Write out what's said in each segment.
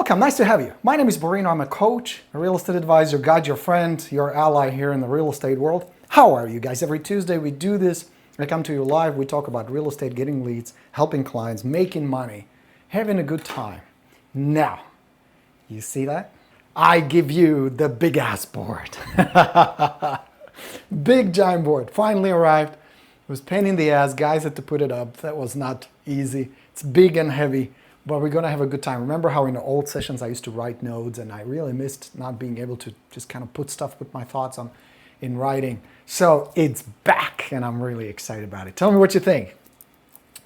Welcome, nice to have you. My name is Borino. I'm a coach, a real estate advisor, guide, your friend, your ally here in the real estate world. How are you guys? Every Tuesday we do this. I come to you live. We talk about real estate, getting leads, helping clients, making money, having a good time. Now, you see that? I give you the big ass board. Big giant board. Finally arrived. It was pain in the ass. Guys had to put it up. That was not easy. It's big and heavy, but we're going to have a good time. Remember how in the old sessions I used to write notes, and I really missed not being able to just kind of put stuff, put my thoughts on in writing. So it's back, and I'm really excited about it. Tell me what you think.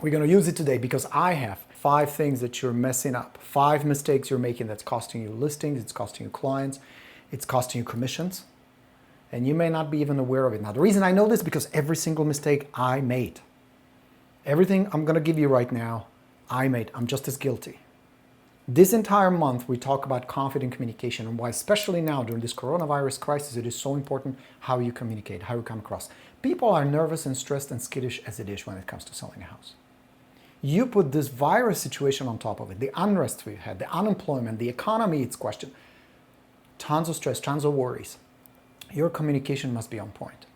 We're going to use it today because I have 5 things that you're messing up. 5 mistakes you're making that's costing you listings, it's costing you clients, it's costing you commissions, and you may not be even aware of it. Now, the reason I know this is because every single mistake I made, everything I'm going to give you right now, I made. I'm just as guilty. This entire month, we talk about confident communication and why, especially now during this coronavirus crisis, it is so important how you communicate, how you come across. People are nervous and stressed and skittish as it is when it comes to selling a house. You put this virus situation on top of it, the unrest we've had, the unemployment, the economy, it's questioned. Tons of stress, tons of worries. Your communication must be on point.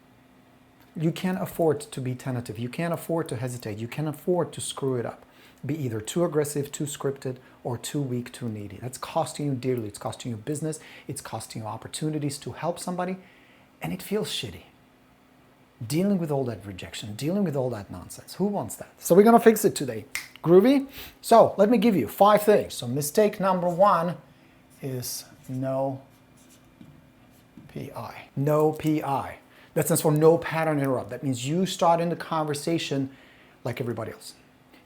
You can't afford to be tentative. You can't afford to hesitate. You can't afford to screw it up. Be either too aggressive, too scripted, or too weak, too needy. That's costing you dearly. It's costing you business. It's costing you opportunities to help somebody, and it feels shitty. Dealing with all that rejection, dealing with all that nonsense. Who wants that? So we're going to fix it today. Groovy? So let me give you 5 things. So mistake number 1 is no PI. No PI. That stands for no pattern interrupt. That means you start in the conversation like everybody else.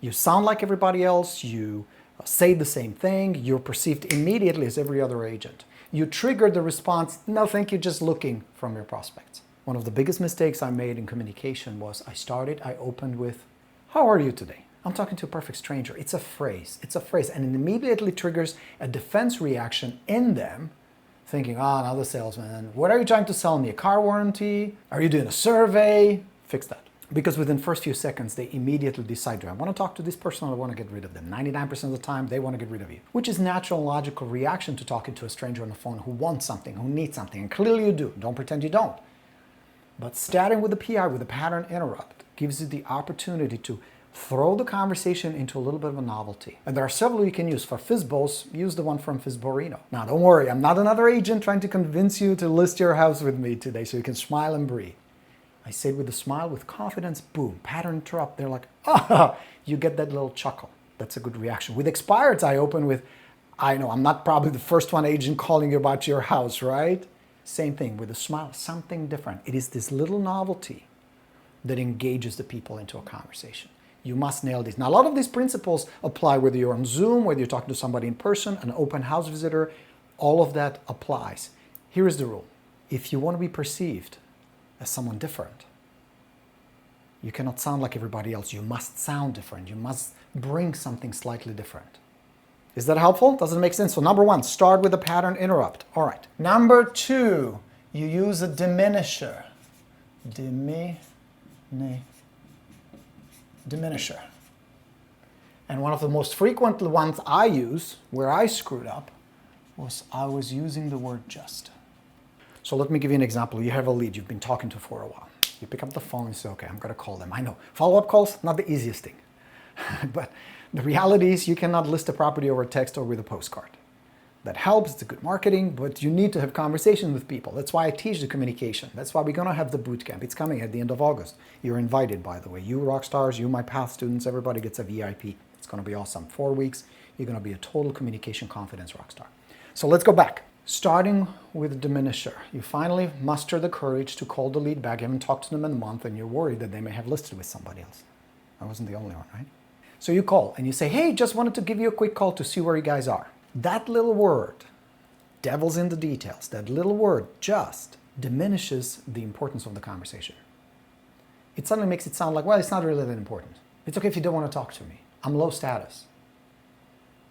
You sound like everybody else. You say the same thing. You're perceived immediately as every other agent. You trigger the response, no thank you, just looking from your prospects. One of the biggest mistakes I made in communication was I opened with, how are you today? I'm talking to a perfect stranger. It's a phrase, and it immediately triggers a defense reaction in them, thinking, another salesman. What are you trying to sell me? A car warranty? Are you doing a survey? Fix that. Because within the first few seconds, they immediately decide, do I want to talk to this person or I want to get rid of them? 99% of the time, they want to get rid of you, which is natural and logical reaction to talking to a stranger on the phone who wants something, who needs something, and clearly you do. Don't pretend you don't. But starting with the PI, with the pattern interrupt, gives you the opportunity to throw the conversation into a little bit of a novelty. And there are several you can use. For FISBOs, use the one from Borino. Now, don't worry, I'm not another agent trying to convince you to list your house with me today so you can smile and breathe. I say it with a smile, with confidence, boom, pattern interrupt. They're like, you get that little chuckle. That's a good reaction. With expireds, I open with, I know, I'm not probably the first one agent calling you about your house, right? Same thing, with a smile, something different. It is this little novelty that engages the people into a conversation. You must nail these. Now, a lot of these principles apply whether you're on Zoom, whether you're talking to somebody in person, an open house visitor, all of that applies. Here is the rule. If you want to be perceived as someone different, you cannot sound like everybody else. You must sound different. You must bring something slightly different. Is that helpful? Does it make sense? So number 1, start with a pattern interrupt. All right. Number 2, you use a diminisher. Diminisher. And one of the most frequent ones I use, where I screwed up, was I was using the word just. So let me give you an example. You have a lead you've been talking to for a while. You pick up the phone and say, okay, I'm going to call them. I know. Follow-up calls, not the easiest thing. But the reality is you cannot list a property over text or with a postcard. That helps, it's a good marketing, but you need to have conversations with people. That's why I teach the communication. That's why we're going to have the boot camp. It's coming at the end of August. You're invited, by the way. You rock stars, you my path students, everybody gets a VIP. It's going to be awesome. 4 weeks, you're going to be a total communication confidence rock star. So let's go back. Starting with diminisher. You finally muster the courage to call the lead back. You haven't talked to them in a month and you're worried that they may have listed with somebody else. I wasn't the only one, right? So you call and you say, hey, just wanted to give you a quick call to see where you guys are. That little word, devil's in the details, that little word just diminishes the importance of the conversation. It suddenly makes it sound like, well, it's not really that important. It's okay if you don't want to talk to me. I'm low status.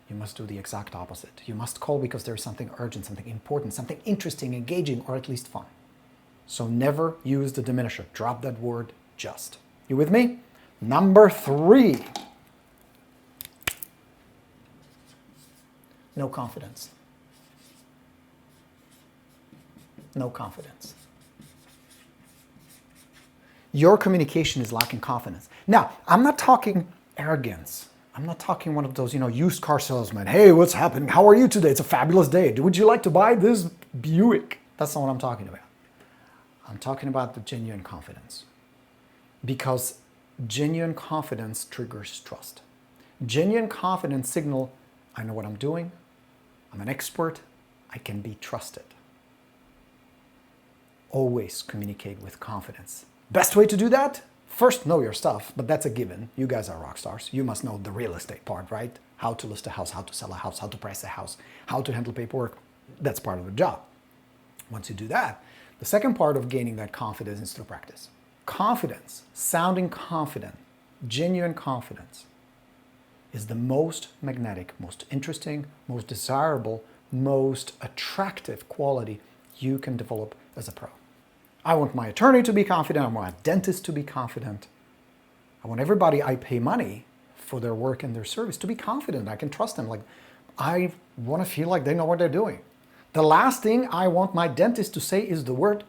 You must do the exact opposite. You must call because there's something urgent, something important, something interesting, engaging, or at least fun. So never use the diminisher. Drop that word just. You with me? Number 3. No confidence. No confidence. Your communication is lacking confidence. Now, I'm not talking arrogance. I'm not talking one of those, used car salesmen. Hey, what's happening? How are you today? It's a fabulous day. Would you like to buy this Buick? That's not what I'm talking about. I'm talking about the genuine confidence. Because genuine confidence triggers trust. Genuine confidence signal, I know what I'm doing. I'm an expert. I can be trusted. Always communicate with confidence. Best way to do that? First, know your stuff, but that's a given. You guys are rock stars. You must know the real estate part, right? How to list a house, how to sell a house, how to price a house, how to handle paperwork. That's part of the job. Once you do that, the second part of gaining that confidence is through practice. Confidence, sounding confident, genuine confidence, is the most magnetic, most interesting, most desirable, most attractive quality you can develop as a pro. I want my attorney to be confident. I want my dentist to be confident. I want everybody I pay money for their work and their service to be confident. I can trust them. I want to feel like they know what they're doing. The last thing I want my dentist to say is the word,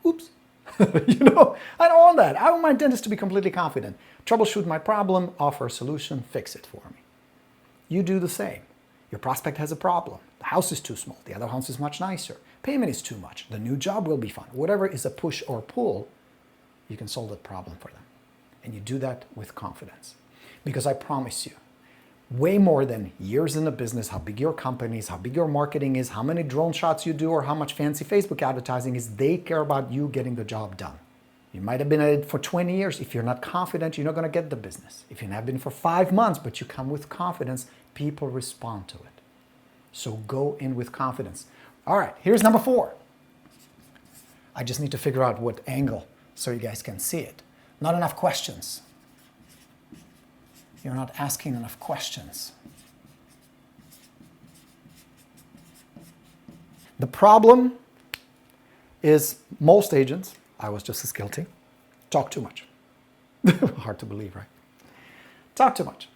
oops. I don't want that. I want my dentist to be completely confident. Troubleshoot my problem, offer a solution, fix it for me. You do the same. Your prospect has a problem. The house is too small. The other house is much nicer. Payment is too much. The new job will be fun. Whatever is a push or pull, you can solve that problem for them. And you do that with confidence. Because I promise you, way more than years in the business, how big your company is, how big your marketing is, how many drone shots you do, or how much fancy Facebook advertising is, they care about you getting the job done. You might have been at it for 20 years. If you're not confident, you're not going to get the business. If you have been for 5 months, but you come with confidence, people respond to it. So go in with confidence. All right, here's number 4. I just need to figure out what angle so you guys can see it. Not enough questions. You're not asking enough questions. The problem is most agents, I was just as guilty, talk too much. Hard to believe, right? Talk too much.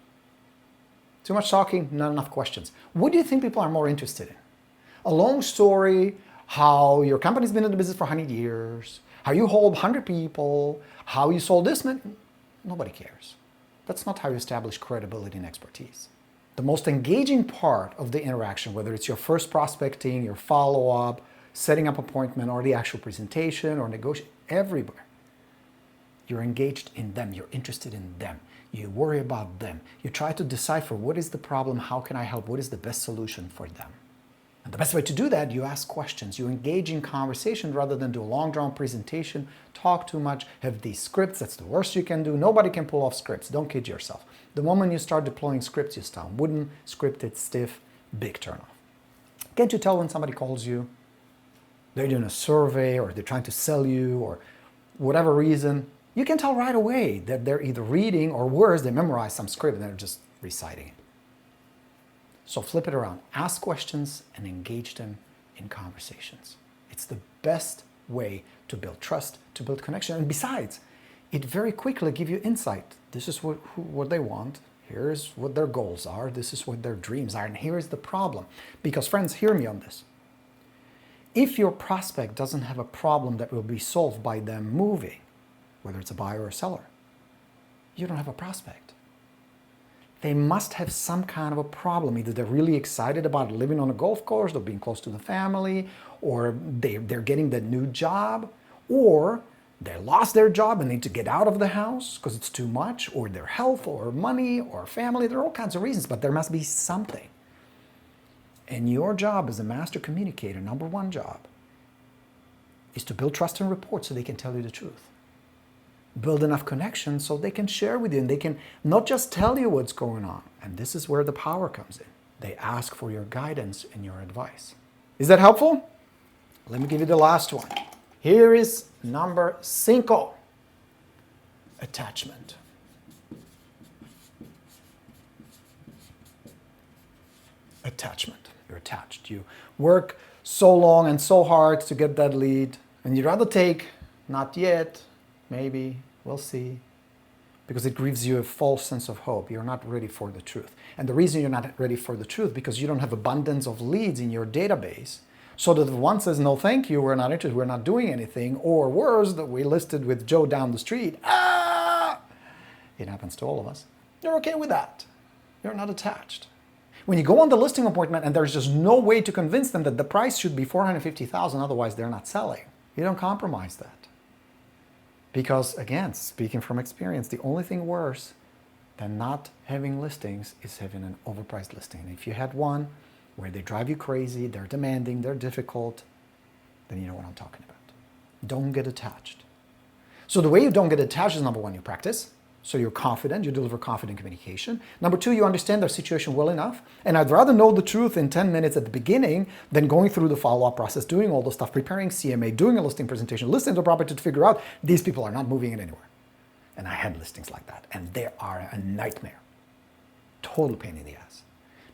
Too much talking, not enough questions. What do you think people are more interested in? A long story, how your company's been in the business for 100 years, how you hold 100 people, how you sold this many. Nobody cares. That's not how you establish credibility and expertise. The most engaging part of the interaction, whether it's your first prospecting, your follow-up, setting up appointment, or the actual presentation or negotiation, everywhere, you're engaged in them. You're interested in them. You worry about them. You try to decipher what is the problem, how can I help, what is the best solution for them. And the best way to do that, you ask questions. You engage in conversation rather than do a long drawn presentation, talk too much, have these scripts. That's the worst you can do. Nobody can pull off scripts. Don't kid yourself. The moment you start deploying scripts, you start wooden, scripted, stiff, big turnoff. Can't you tell when somebody calls you? They're doing a survey or they're trying to sell you or whatever reason. You can tell right away that they're either reading or worse, they memorize some script and they're just reciting it. So flip it around. Ask questions and engage them in conversations. It's the best way to build trust, to build connection. And besides, it very quickly gives you insight. This is what they want. Here's what their goals are. This is what their dreams are. And here is the problem. Because friends, hear me on this. If your prospect doesn't have a problem that will be solved by them moving, whether it's a buyer or a seller, you don't have a prospect. They must have some kind of a problem. Either they're really excited about living on a golf course or being close to the family, or they're getting the new job, or they lost their job and need to get out of the house because it's too much, or their health or money or family. There are all kinds of reasons, but there must be something. And your job as a master communicator, number 1 job, is to build trust and rapport so they can tell you the truth. Build enough connection so they can share with you and they can not just tell you what's going on. And this is where the power comes in. They ask for your guidance and your advice. Is that helpful? Let me give you the last one. Here is number 5. Attachment. Attachment. You're attached. You work so long and so hard to get that lead, and you'd rather take, not yet, maybe, we'll see, because it gives you a false sense of hope. You're not ready for the truth. And the reason you're not ready for the truth, because you don't have abundance of leads in your database, so that if one says, no, thank you, we're not interested, we're not doing anything, or worse, that we listed with Joe down the street, it happens to all of us. You're okay with that. You're not attached. When you go on the listing appointment and there's just no way to convince them that the price should be $450,000, otherwise they're not selling, you don't compromise that. Because again, speaking from experience, the only thing worse than not having listings is having an overpriced listing. And if you had one where they drive you crazy, they're demanding, they're difficult, then you know what I'm talking about. Don't get attached. So the way you don't get attached is, number one, you practice. So you're confident, you deliver confident communication. Number two, you understand their situation well enough. And I'd rather know the truth in 10 minutes at the beginning than going through the follow-up process, doing all the stuff, preparing CMA, doing a listing presentation, listening to the property to figure out these people are not moving it anywhere. And I had listings like that, and they are a nightmare. Total pain in the ass.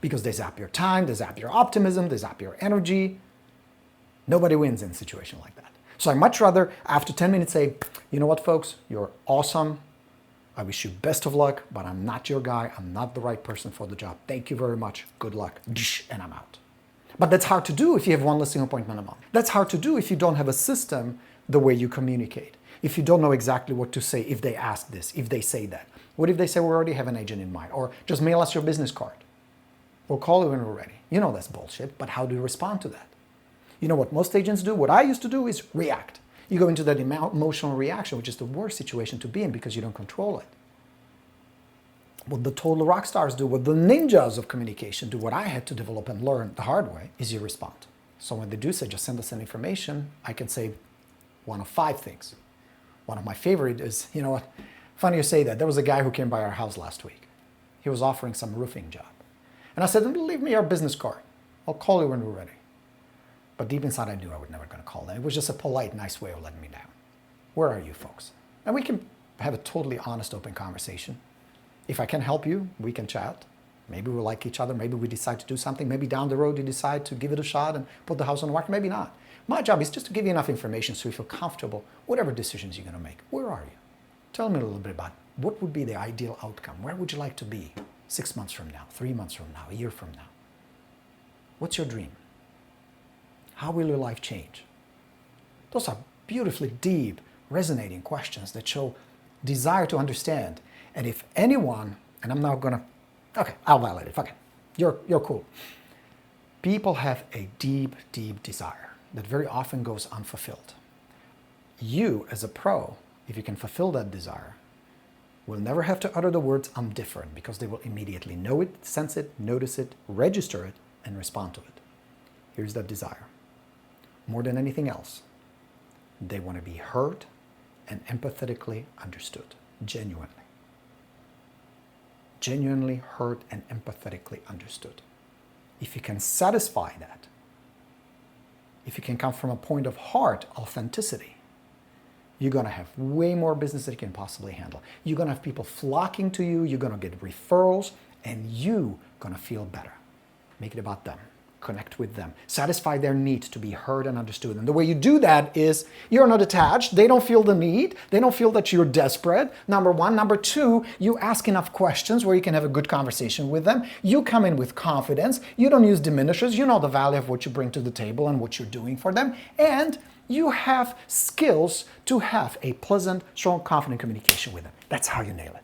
Because they zap your time, they zap your optimism, they zap your energy. Nobody wins in a situation like that. So I much rather, after 10 minutes, say, you know what, folks, you're awesome. I wish you best of luck, but I'm not your guy. I'm not the right person for the job. Thank you very much. Good luck. And I'm out. But that's hard to do if you have one listing appointment a month. That's hard to do if you don't have a system the way you communicate. If you don't know exactly what to say if they ask this, if they say that. What if they say, we already have an agent in mind? Or just mail us your business card. We'll call you when we're ready. You know that's bullshit, but how do you respond to that? You know what most agents do? What I used to do is react. You go into that emotional reaction, which is the worst situation to be in because you don't control it. What the total rock stars do, what the ninjas of communication do, what I had to develop and learn the hard way, is you respond. So when they do say, just send us some information, I can say one of 5 things. One of my favorite is, you know what, funny you say that. There was a guy who came by our house last week. He was offering some roofing job. And I said, leave me your business card. I'll call you when we're ready. But deep inside, I knew I was never going to call them. It was just a polite, nice way of letting me down. Where are you folks? And we can have a totally honest, open conversation. If I can help you, we can chat. Maybe we like each other. Maybe we decide to do something. Maybe down the road you decide to give it a shot and put the house on the market. Maybe not. My job is just to give you enough information so you feel comfortable, whatever decisions you're going to make. Where are you? Tell me a little bit about what would be the ideal outcome. Where would you like to be 6 months from now, 3 months from now, a year from now? What's your dream? How will your life change? Those are beautifully deep, resonating questions that show desire to understand. And if anyone, and I'm not going to, okay, I'll violate it, fuck it. You're cool. People have a deep, deep desire that very often goes unfulfilled. You, as a pro, if you can fulfill that desire, will never have to utter the words, I'm different, because they will immediately know it, sense it, notice it, register it, and respond to it. Here's that desire. More than anything else, they want to be heard and empathetically understood, genuinely. Genuinely heard and empathetically understood. If you can satisfy that, if you can come from a point of heart authenticity, you're going to have way more business than you can possibly handle. You're going to have people flocking to you, you're going to get referrals, and you're going to feel better. Make it about them. Connect with them. Satisfy their need to be heard and understood. And the way you do that is you're not attached. They don't feel the need. They don't feel that you're desperate. Number one. Number two, you ask enough questions where you can have a good conversation with them. You come in with confidence. You don't use diminishers. You know the value of what you bring to the table and what you're doing for them. And you have skills to have a pleasant, strong, confident communication with them. That's how you nail it.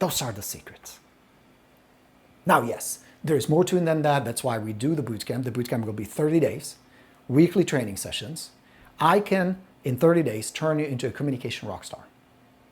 Those are the secrets. Now, yes, there's more to it than that. That's why we do the bootcamp. The bootcamp will be 30 days, weekly training sessions. I can, in 30 days, turn you into a communication rock star.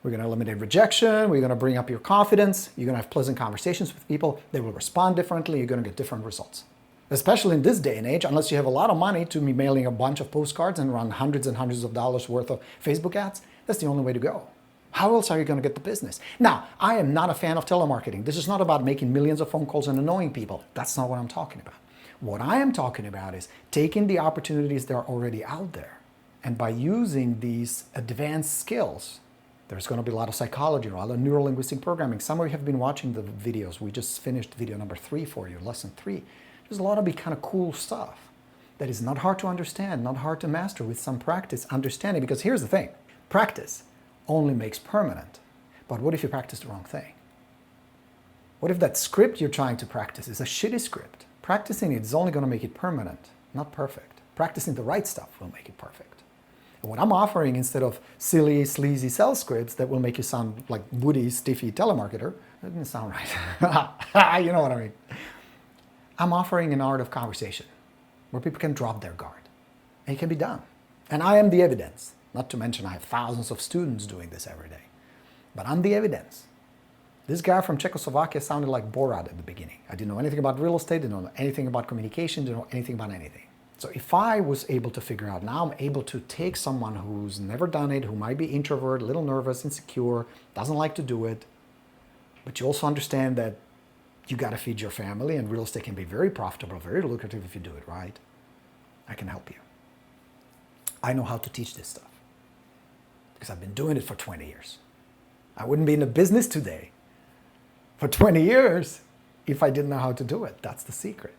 We're going to eliminate rejection. We're going to bring up your confidence. You're going to have pleasant conversations with people. They will respond differently. You're going to get different results. Especially in this day and age, unless you have a lot of money to be mailing a bunch of postcards and run hundreds and hundreds of dollars worth of Facebook ads, that's the only way to go. How else are you going to get the business? Now, I am not a fan of telemarketing. This is not about making millions of phone calls and annoying people. That's not what I'm talking about. What I am talking about is taking the opportunities that are already out there. And by using these advanced skills, there's going to be a lot of psychology, a lot of neuro-linguistic programming. Some of you have been watching the videos. We just finished video number 3 for you, lesson 3. There's a lot of kind of cool stuff that is not hard to understand, not hard to master with some practice, understanding. Because here's the thing, practice only makes permanent. But what if you practice the wrong thing? What if that script you're trying to practice is a shitty script? Practicing it is only going to make it permanent, not perfect. Practicing the right stuff will make it perfect. And what I'm offering, instead of silly, sleazy sales scripts that will make you sound like woody, stiffy telemarketer, that didn't sound right. You know what I mean? I'm offering an art of conversation where people can drop their guard. And it can be done. And I am the evidence. Not to mention I have thousands of students doing this every day. But I'm the evidence. This guy from Czechoslovakia sounded like Borat at the beginning. I didn't know anything about real estate, didn't know anything about communication, didn't know anything about anything. So if I was able to figure out, now I'm able to take someone who's never done it, who might be introvert, a little nervous, insecure, doesn't like to do it, but you also understand that you got to feed your family, and real estate can be very profitable, very lucrative if you do it right. I can help you. I know how to teach this stuff because I've been doing it for 20 years. I wouldn't be in the business today for 20 years if I didn't know how to do it. That's the secret.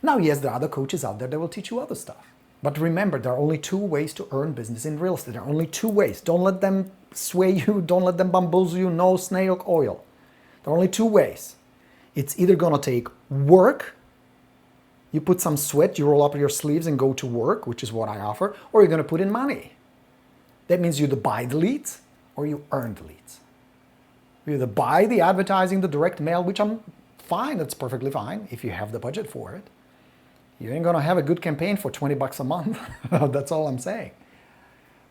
Now, yes, there are other coaches out there that will teach you other stuff. But remember, there are only two ways to earn business in real estate. There are only two ways. Don't let them sway you. Don't let them bamboozle you. No snail oil. There are only two ways. It's either going to take work. You put some sweat, you roll up your sleeves and go to work, which is what I offer, or you're going to put in money. That means you either buy the leads or you earn the leads. You either buy the advertising, the direct mail, which I'm fine, that's perfectly fine if you have the budget for it. You ain't going to have a good campaign for 20 bucks a month. That's all I'm saying.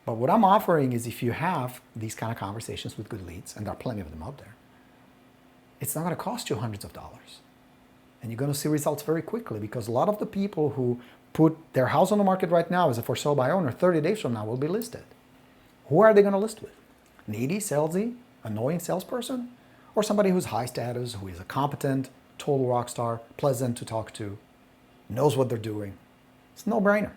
But what I'm offering is, if you have these kind of conversations with good leads, and there are plenty of them out there, it's not going to cost you hundreds of dollars. And you're going to see results very quickly, because a lot of the people who put their house on the market right now as a for sale by owner 30 days from now will be listed. Who are they going to list with? Needy, salesy, annoying salesperson? Or somebody who's high status, who is a competent, total rock star, pleasant to talk to, knows what they're doing? It's a no-brainer.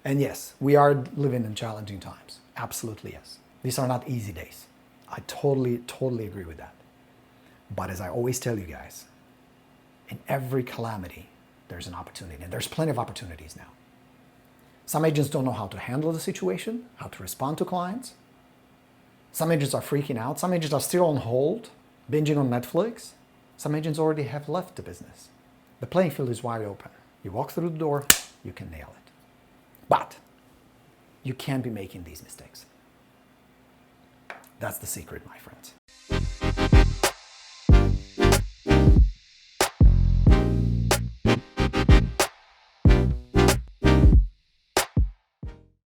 And yes, we are living in challenging times. Absolutely yes. These are not easy days. I totally agree with that. But as I always tell you guys, in every calamity, there's an opportunity. And there's plenty of opportunities now. Some agents don't know how to handle the situation, how to respond to clients. Some agents are freaking out. Some agents are still on hold, binging on Netflix. Some agents already have left the business. The playing field is wide open. You walk through the door, you can nail it. But you can't be making these mistakes. That's the secret, my friends.